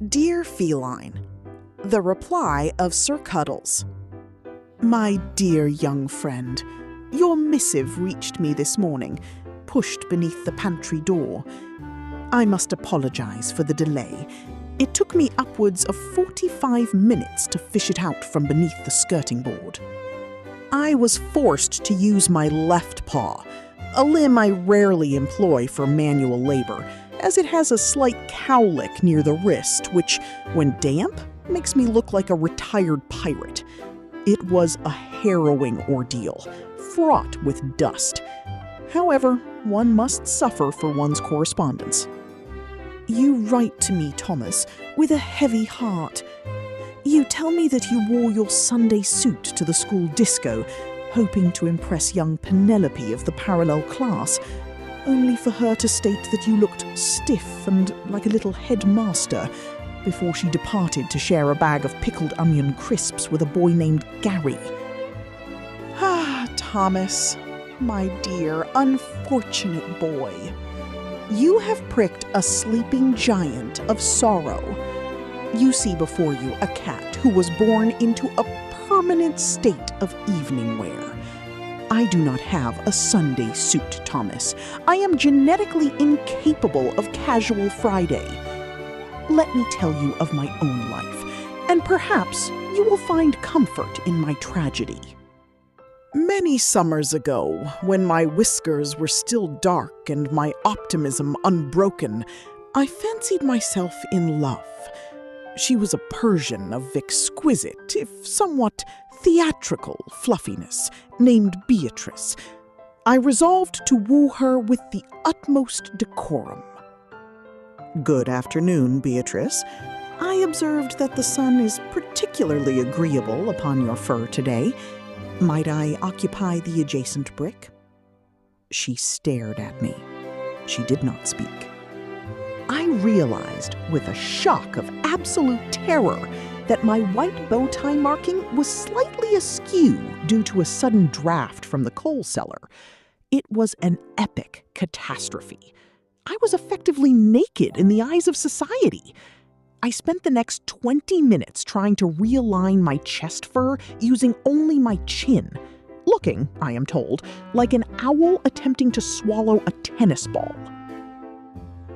Dear Feline, the reply of Sir Cuddles. My dear young friend, your missive reached me this morning, pushed beneath the pantry door. I must apologize for the delay. It took me upwards of 45 minutes to fish it out from beneath the skirting board. I was forced to use my left paw, a limb I rarely employ for manual labor, as it has a slight cowlick near the wrist, which, when damp, makes me look like a retired pirate. It was a harrowing ordeal, fraught with dust. However, one must suffer for one's correspondence. You write to me, Thomas, with a heavy heart. You tell me that you wore your Sunday suit to the school disco, hoping to impress young Penelope of the parallel class, only for her to state that you looked stiff and like a little headmaster before she departed to share a bag of pickled-onion crisps with a boy named Gary. Ah, Thomas, my dear, unfortunate boy. You have pricked a sleeping giant of sorrow. You see before you a cat who was born into a permanent state of evening wear. I do not have a Sunday suit, Thomas. I am genetically incapable of casual Friday. Let me tell you of my own life, and perhaps you will find comfort in my tragedy. Many summers ago, when my whiskers were still dark and my optimism unbroken, I fancied myself in love. She was a Persian of exquisite, if somewhat theatrical fluffiness, named Beatrice. I resolved to woo her with the utmost decorum. Good afternoon, Beatrice. I observed that the sun is particularly agreeable upon your fur today. Might I occupy the adjacent brick? She stared at me. She did not speak. I realized, with a shock of absolute terror, that my white bow tie marking was slightly askew due to a sudden draft from the coal cellar. It was an epic catastrophe. I was effectively naked in the eyes of society. I spent the next 20 minutes trying to realign my chest fur using only my chin, looking, I am told, like an owl attempting to swallow a tennis ball.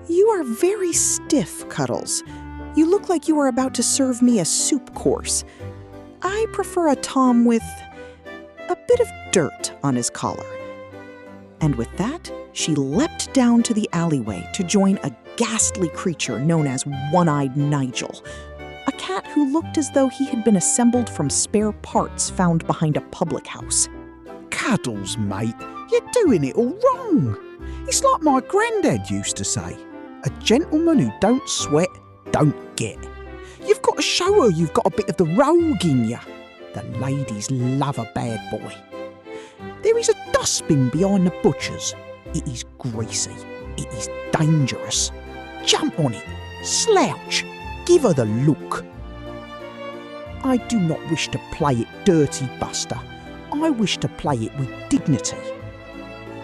You are very stiff, Cuddles. You look like you are about to serve me a soup course. I prefer a Tom with a bit of dirt on his collar. And with that, she leapt down to the alleyway to join a ghastly creature known as One-Eyed Nigel, a cat who looked as though he had been assembled from spare parts found behind a public house. Cuddles, mate, you're doing it all wrong. It's like my granddad used to say, a gentleman who don't sweat don't get. You've got to show her you've got a bit of the rogue in you. The ladies love a bad boy. There is a dustbin behind the butcher's. It is greasy. It is dangerous. Jump on it. Slouch. Give her the look. I do not wish to play it dirty, Buster. I wish to play it with dignity.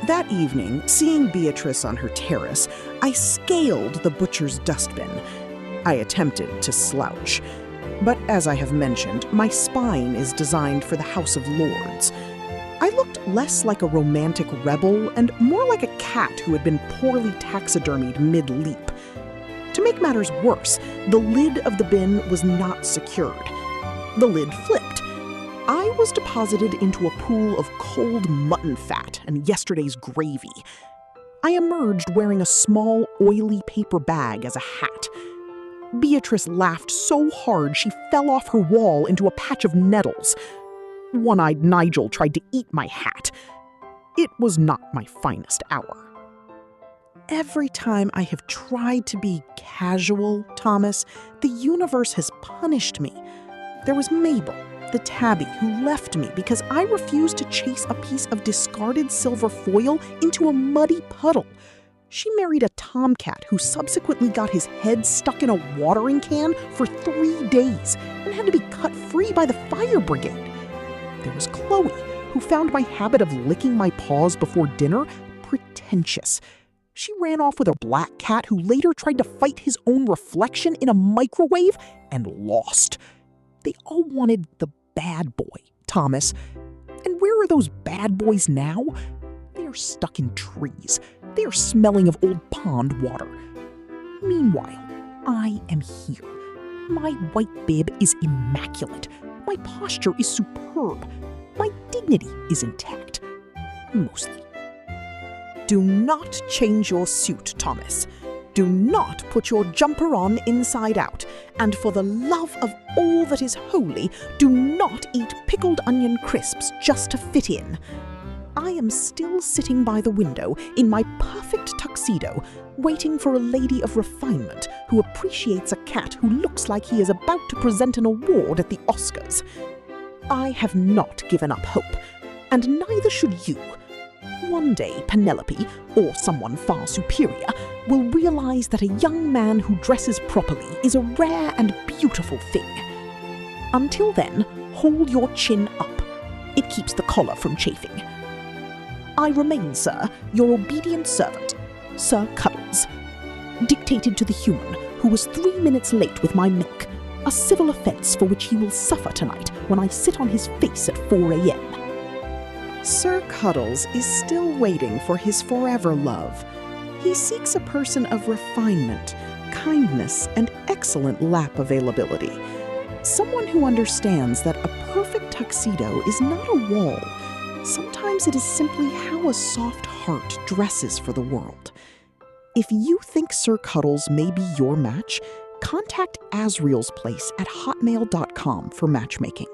That evening, seeing Beatrice on her terrace, I scaled the butcher's dustbin. I attempted to slouch. But as I have mentioned, my spine is designed for the House of Lords. I looked less like a romantic rebel and more like a cat who had been poorly taxidermied mid-leap. To make matters worse, the lid of the bin was not secured. The lid flipped. I was deposited into a pool of cold mutton fat and yesterday's gravy. I emerged wearing a small, oily paper bag as a hat. Beatrice laughed so hard she fell off her wall into a patch of nettles. One-Eyed Nigel tried to eat my hat. It was not my finest hour. Every time I have tried to be casual, Thomas, the universe has punished me. There was Mabel, the tabby, who left me because I refused to chase a piece of discarded silver foil into a muddy puddle. She married a tomcat who subsequently got his head stuck in a watering can for 3 days and had to be cut free by the fire brigade. There was Chloe, who found my habit of licking my paws before dinner pretentious. She ran off with her black cat, who later tried to fight his own reflection in a microwave and lost. They all wanted the bad boy, Thomas. And where are those bad boys now? They are stuck in trees. They are smelling of old pond water. Meanwhile, I am here. My white bib is immaculate. My posture is superb. My dignity is intact. Mostly. Do not change your suit, Thomas. Do not put your jumper on inside out. And for the love of all that is holy, do not eat pickled onion crisps just to fit in. I am still sitting by the window in my perfect tuxedo, waiting for a lady of refinement who appreciates a cat who looks like he is about to present an award at the Oscars. I have not given up hope, and neither should you. One day, Penelope, or someone far superior, will realize that a young man who dresses properly is a rare and beautiful thing. Until then, hold your chin up. It keeps the collar from chafing. I remain, sir, your obedient servant, Sir Cuddles. Dictated to the human who was 3 minutes late with my milk, a civil offense for which he will suffer tonight when I sit on his face at 4 a.m. Sir Cuddles is still waiting for his forever love. He seeks a person of refinement, kindness, and excellent lap availability. Someone who understands that a perfect tuxedo is not a wall. Sometimes it is simply how a soft heart dresses for the world. If you think Sir Cuddles may be your match, contact azraelsplace at hotmail.com for matchmaking.